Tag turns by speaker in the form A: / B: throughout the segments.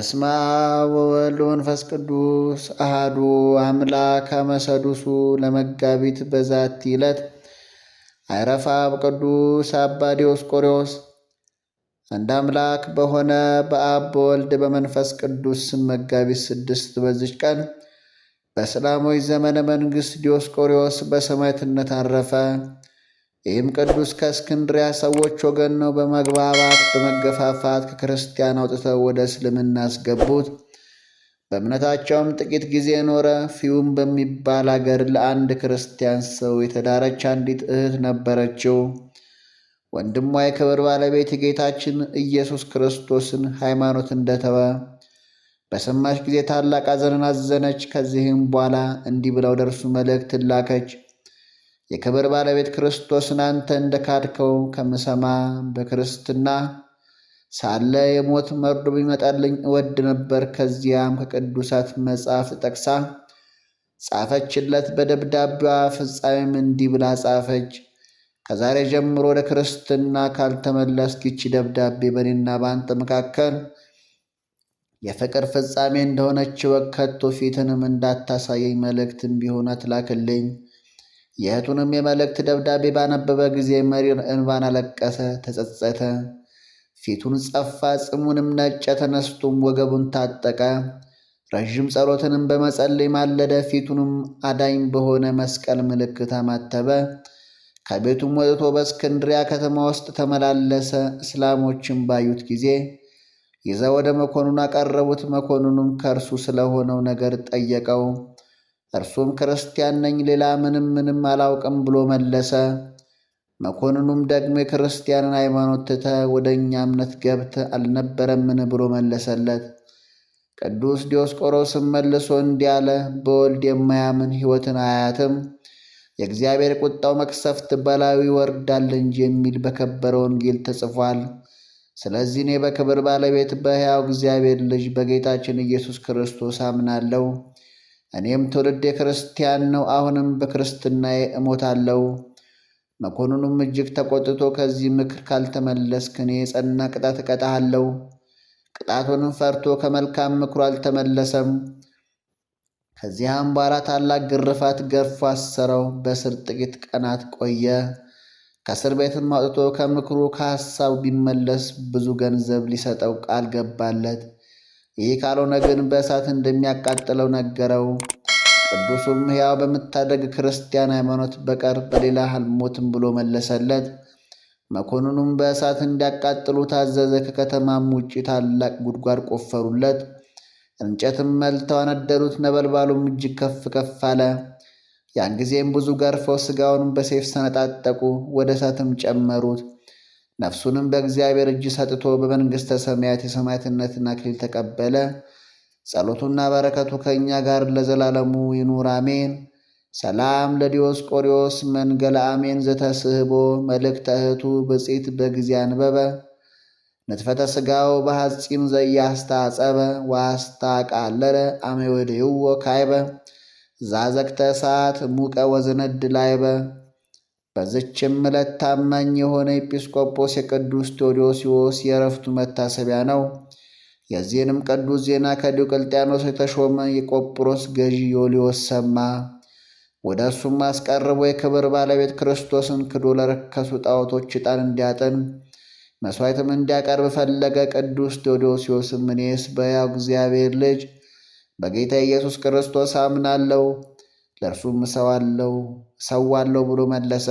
A: በስመ አብ ወወልድ ወመንፈስ ቅዱስ አሐዱ አምላክ አመ ሰዱሱ ለመጋቢት በዛቲ ዕለት አይረፈ አብ ቅዱስ አባ ዲዮስቆሮስ። አንድ አምላክ በሆነ በአብ በወልድ በመንፈስ ቅዱስ ስም መጋቢት 6 በዚች ቀን በእስላሞች ዘመነ መንግሥት ዲዮስቆሮስ በሰማዕትነት አረፈ። ይህም ቅዱስ ከእስክንድርያ ሰዎች ወገን ነው። በመግባባት በመገፋፋት ከክርስቲያን አውጥተው ወደ እስልምና አስገቡት። በእምነታቸውም ጥቂት ጊዜ ኖረ። ፊዩም በሚባል አገር ለአንድ ክርስቲያን ሰው የተዳረች አንዲት እህት ነበረችው። ወንድሟ የክብር ባለቤት የጌታችን ኢየሱስ ክርስቶስን ሃይማኖት እንደተወ በሰማች ጊዜ ታላቅ ሐዘንን አዘነች። ከዚህም በኋላ እንዲህ ብለው ወደ እርሱ መልእክት ላከች። የክብር ባለቤት ክርስቶስን አንተ እንደ ካድከው ከምሰማ በክርስትና ሳለ የሞት መርዶ ቢመጣልኝ እወድ ነበር። ከዚያም ከቅዱሳት መጽሐፍ ጠቅሳ ጻፈችለት። በደብዳቤዋ ፍጻሜም እንዲህ ብላ ጻፈች። ከዛሬ ጀምሮ ወደ ክርስትና ካልተመለስክ ይህች ደብዳቤ በእኔና በአንተ መካከል የፍቅር ፍጻሜ እንደሆነች እወቅ። ከቶ ፊትንም እንዳታሳየኝ መልእክትም ቢሆን አትላክልኝ። የእህቱንም የመልእክት ደብዳቤ ባነበበ ጊዜ መሪር እንባን አለቀሰ፣ ተጸጸተ፣ ፊቱን ጸፋ፣ ጽሙንም ነጨ። ተነስቶም ወገቡን ታጠቀ፣ ረዥም ጸሎትንም በመጸለይ ማለደ። ፊቱንም አዳኝ በሆነ መስቀል ምልክት አማተበ። ከቤቱም ወጥቶ በእስክንድሪያ ከተማ ውስጥ ተመላለሰ። እስላሞችም ባዩት ጊዜ ይዘው ወደ መኮንኑ አቀረቡት። መኮንኑም ከእርሱ ስለሆነው ነገር ጠየቀው። እርሱም ክርስቲያን ነኝ፣ ሌላ ምንም አላውቅም ብሎ መለሰ። መኮንኑም ደግሞ የክርስቲያንን ሃይማኖት ትተህ ወደ እኛ እምነት ገብተህ አልነበረምን ብሎ መለሰለት። ቅዱስ ዲዮስቆሮስም መልሶ እንዲህ አለ። በወልድ የማያምን ሕይወትን አያትም፣ የእግዚአብሔር ቁጣው መቅሰፍት በላዩ ይወርዳል እንጂ የሚል በከበረ ወንጌል ተጽፏል። ስለዚህ እኔ በክብር ባለቤት በሕያው እግዚአብሔር ልጅ በጌታችን ኢየሱስ ክርስቶስ አምናለሁ። እኔም ትውልድ የክርስቲያን ነው። አሁንም በክርስትናዬ እሞታለሁ። መኮንኑም እጅግ ተቆጥቶ ከዚህ ምክር ካልተመለስክ እኔ የጸና ቅጣት እቀጣሃለሁ። ቅጣቱንም ፈርቶ ከመልካም ምክሩ አልተመለሰም። ከዚያም በኋላ ታላቅ ግርፋት ገርፎ አሰረው። በእስር ጥቂት ቀናት ቆየ። ከእስር ቤትም አውጥቶ ከምክሩ ከሐሳቡ ቢመለስ ብዙ ገንዘብ ሊሰጠው ቃል ገባለት። ይህ ካልሆነ ግን በእሳት እንደሚያቃጥለው ነገረው። ቅዱሱም ሕያው በምታደግ ክርስቲያን ሃይማኖት በቀር በሌላ አልሞትም ብሎ መለሰለት። መኮንኑም በእሳት እንዲያቃጥሉ ታዘዘ። ከከተማም ውጭ ታላቅ ጉድጓድ ቆፈሩለት። እንጨትም መልተው አነደዱት። ነበልባሉም እጅግ ከፍ ከፍ አለ። ያን ጊዜም ብዙ ገርፈው ሥጋውንም በሰይፍ ሰነጣጠቁ፣ ወደ እሳትም ጨመሩት። ነፍሱንም በእግዚአብሔር እጅ ሰጥቶ በመንግሥተ ሰማያት የሰማዕትነትን አክሊል ተቀበለ። ጸሎቱና በረከቱ ከእኛ ጋር ለዘላለሙ ይኑር አሜን። ሰላም ለዲዮስቆሮስ መንገለ አሜን ዘተስህቦ መልእክተ እህቱ ብፅዕት በጊዜ አንበበ ንትፈተ ሥጋው በሐፂም ዘያስታጸበ ዋስታቃለለ አሜወድይዎ ካይበ ዛዘግተ እሳት ሙቀ ወዘነድ ላይበ። በዝችም ዕለት ታማኝ የሆነ ኤጲስቆጶስ የቅዱስ ቴዎዶስዮስ የዕረፍቱ መታሰቢያ ነው። የዚህንም ቅዱስ ዜና ከዲዮቅልጥያኖስ የተሾመ የቆጵሮስ ገዢ ዮልዮስ ሰማ። ወደ እርሱም አስቀርቦ የክብር ባለቤት ክርስቶስን ክዶ ለረከሱ ጣዖቶች ዕጣን እንዲያጥን መሥዋዕትም እንዲያቀርብ ፈለገ። ቅዱስ ቴዎዶስዮስም እኔስ በሕያው እግዚአብሔር ልጅ በጌታ ኢየሱስ ክርስቶስ አምናለሁ፣ ለእርሱም እሰዋለሁ ብሎ መለሰ።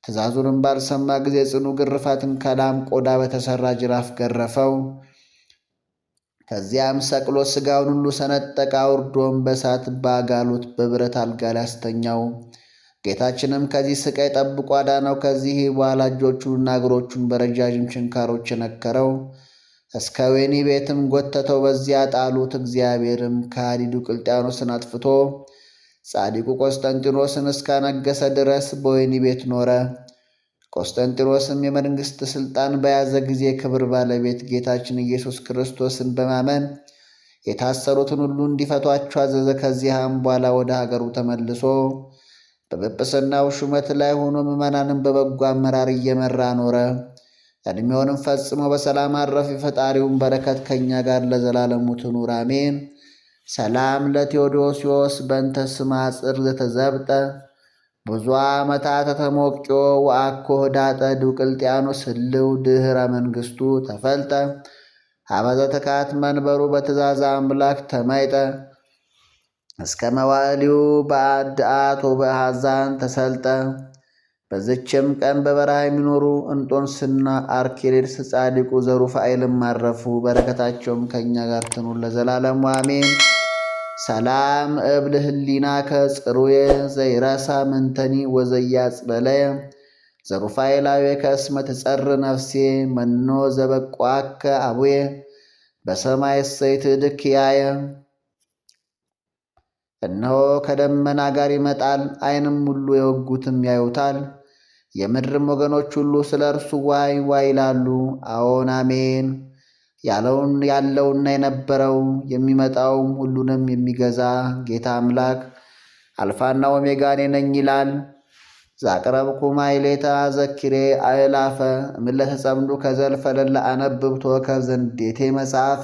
A: ትእዛዙንም ባልሰማ ጊዜ ጽኑ ግርፋትን ከላም ቆዳ በተሠራ ጅራፍ ገረፈው። ከዚያም ሰቅሎ ሥጋውን ሁሉ ሰነጠቀ። አውርዶም በእሳት በአጋሉት በብረት አልጋ ላይ አስተኛው። ጌታችንም ከዚህ ሥቃይ ጠብቆ አዳነው። ከዚህ በኋላ እጆቹንና እግሮቹን በረጃጅም ችንካሮች ቸነከረው። እስከ ወህኒ ቤትም ጎተተው፣ በዚያ ጣሉት። እግዚአብሔርም ከሃዲ ዲዮቅልጥያኖስን አጥፍቶ ጻድቁ ቆስጠንጢኖስን እስካነገሰ ድረስ በወህኒ ቤት ኖረ። ቆስጠንጢኖስም የመንግሥት ሥልጣን በያዘ ጊዜ ክብር ባለቤት ጌታችን ኢየሱስ ክርስቶስን በማመን የታሰሩትን ሁሉ እንዲፈቷቸው አዘዘ። ከዚያም በኋላ ወደ ሀገሩ ተመልሶ በጵጵስናው ሹመት ላይ ሆኖ ምዕመናንን በበጎ አመራር እየመራ ኖረ። ዕድሜውንም ፈጽሞ በሰላም አረፈ። የፈጣሪውን በረከት ከእኛ ጋር ለዘላለሙ ትኑር አሜን። ሰላም ለቴዎዶስዮስ በእንተ ስማ ጽር ዘተዘብጠ ብዙ ዓመታት ተሞቅዮ ወአኮ ህዳጠ ዲዮቅልጥያኖስ ህልው ድኅረ መንግሥቱ ተፈልጠ ሀበዘ ተካት መንበሩ በትእዛዝ አምላክ ተመይጠ እስከ መዋዕሊው በአድአት ወበአሕዛን ተሰልጠ። በዝችም ቀን በበረሃ የሚኖሩ እንጦንስና አርኬሌድስ ጻድቁ ዘሩፋኤልም አረፉ። በረከታቸውም ከእኛ ጋር ትኑር ለዘላለሙ አሜን። ሰላም እብል ህሊናከ ጽሩየ ዘይረሳ ምንተኒ ወዘያጽበለየ ዘሩፋኤላዊ ከእስመ ትጸር ነፍሴ መኖ ዘበቋከ አቡየ በሰማይ እሰይት ድክያየ። እነሆ ከደመና ጋር ይመጣል፣ ዓይንም ሁሉ የወጉትም ያዩታል። የምድርም ወገኖች ሁሉ ስለ እርሱ ዋይ ዋይ ይላሉ። አዎን አሜን። ያለውና የነበረው የሚመጣውም ሁሉንም የሚገዛ ጌታ አምላክ አልፋና ኦሜጋ እኔ ነኝ ይላል። ዛቅረብኩ ማይሌታ ዘኪሬ አእላፈ እምለተ ጸምዱ ከዘልፈ ለለ አነብብ ተወከብ ዘንዴቴ መጽሐፈ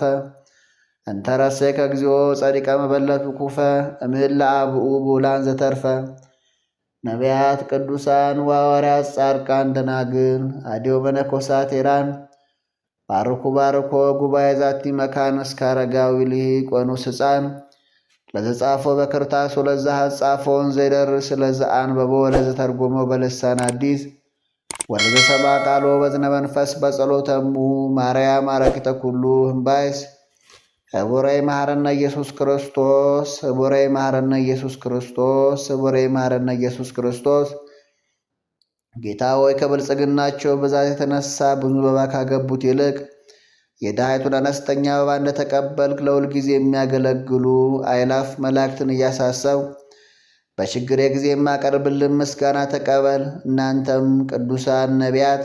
A: እንተረሴ ከግዚኦ ጸዲቀ መበለቱ ኩፈ እምህላ አብኡ ብኡላን ዘተርፈ ነቢያት ቅዱሳን ወሐዋርያት ጻድቃን ደናግል አዲዮ መነኮሳት ቴራን ባርኩ ባርኮ ጉባኤ ዛቲ መካን እስከ አረጋዊ ልሂቅ ወኑስ ሕፃን ለዘጻፎ በክርታስ ወለዛ ጻፎን ዘይደርስ ለዛ አንበቦ ወለዘተርጎሞ በልሳን አዲስ ወለዘሰማ ቃሎ በዝነ መንፈስ በጸሎተሙ ማርያም አረቂተ ኩሉ እምባይስ ህቡረይ መሐረነ ኢየሱስ ክርስቶስ ህቡረይ መሐረነ ኢየሱስ ክርስቶስ ህቡረይ መሐረነ ኢየሱስ ክርስቶስ። ጌታ ሆይ ከብልጽግናቸው ብዛት የተነሳ ብዙ መባ ካገቡት ይልቅ የድሃይቱን አነስተኛ መባ እንደተቀበልክ ለሁል ጊዜ የሚያገለግሉ አእላፍ መላእክትን እያሳሰብ በችግሬ ጊዜ የማቀርብልን ምስጋና ተቀበል። እናንተም ቅዱሳን ነቢያት፣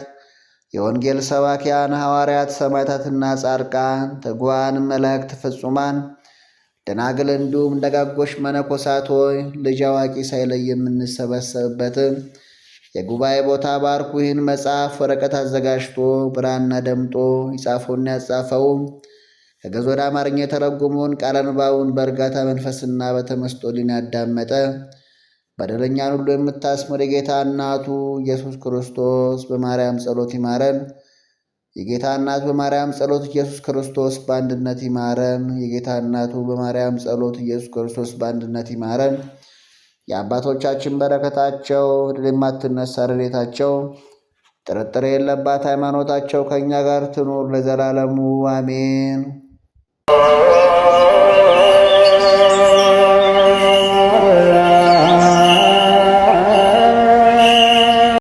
A: የወንጌል ሰባኪያን ሐዋርያት፣ ሰማዕታትና ጻድቃን፣ ትጉሃን መላእክት፣ ፍጹማን ደናግል እንዲሁም ደጋጎች መነኮሳት ሆይ ልጅ አዋቂ ሳይለይ የምንሰበሰብበትን የጉባኤ ቦታ ባርኩ። ይህን መጽሐፍ ወረቀት አዘጋጅቶ ብራና ደምጦ ይጻፈውና ያጻፈው ከግዕዝ ወደ አማርኛ የተረጎመውን ቃለ ንባቡን በእርጋታ መንፈስና በተመስጦ ሊን ያዳመጠ በደለኛን ሁሉ የምታስምር የጌታ እናቱ ኢየሱስ ክርስቶስ በማርያም ጸሎት ይማረን። የጌታ እናቱ በማርያም ጸሎት ኢየሱስ ክርስቶስ በአንድነት ይማረን። የጌታ እናቱ በማርያም ጸሎት ኢየሱስ ክርስቶስ በአንድነት ይማረን። የአባቶቻችን በረከታቸው ድል የማትነሳ ረድኤታቸው ጥርጥር የለባት ሃይማኖታቸው ከእኛ ጋር ትኑር ለዘላለሙ አሜን።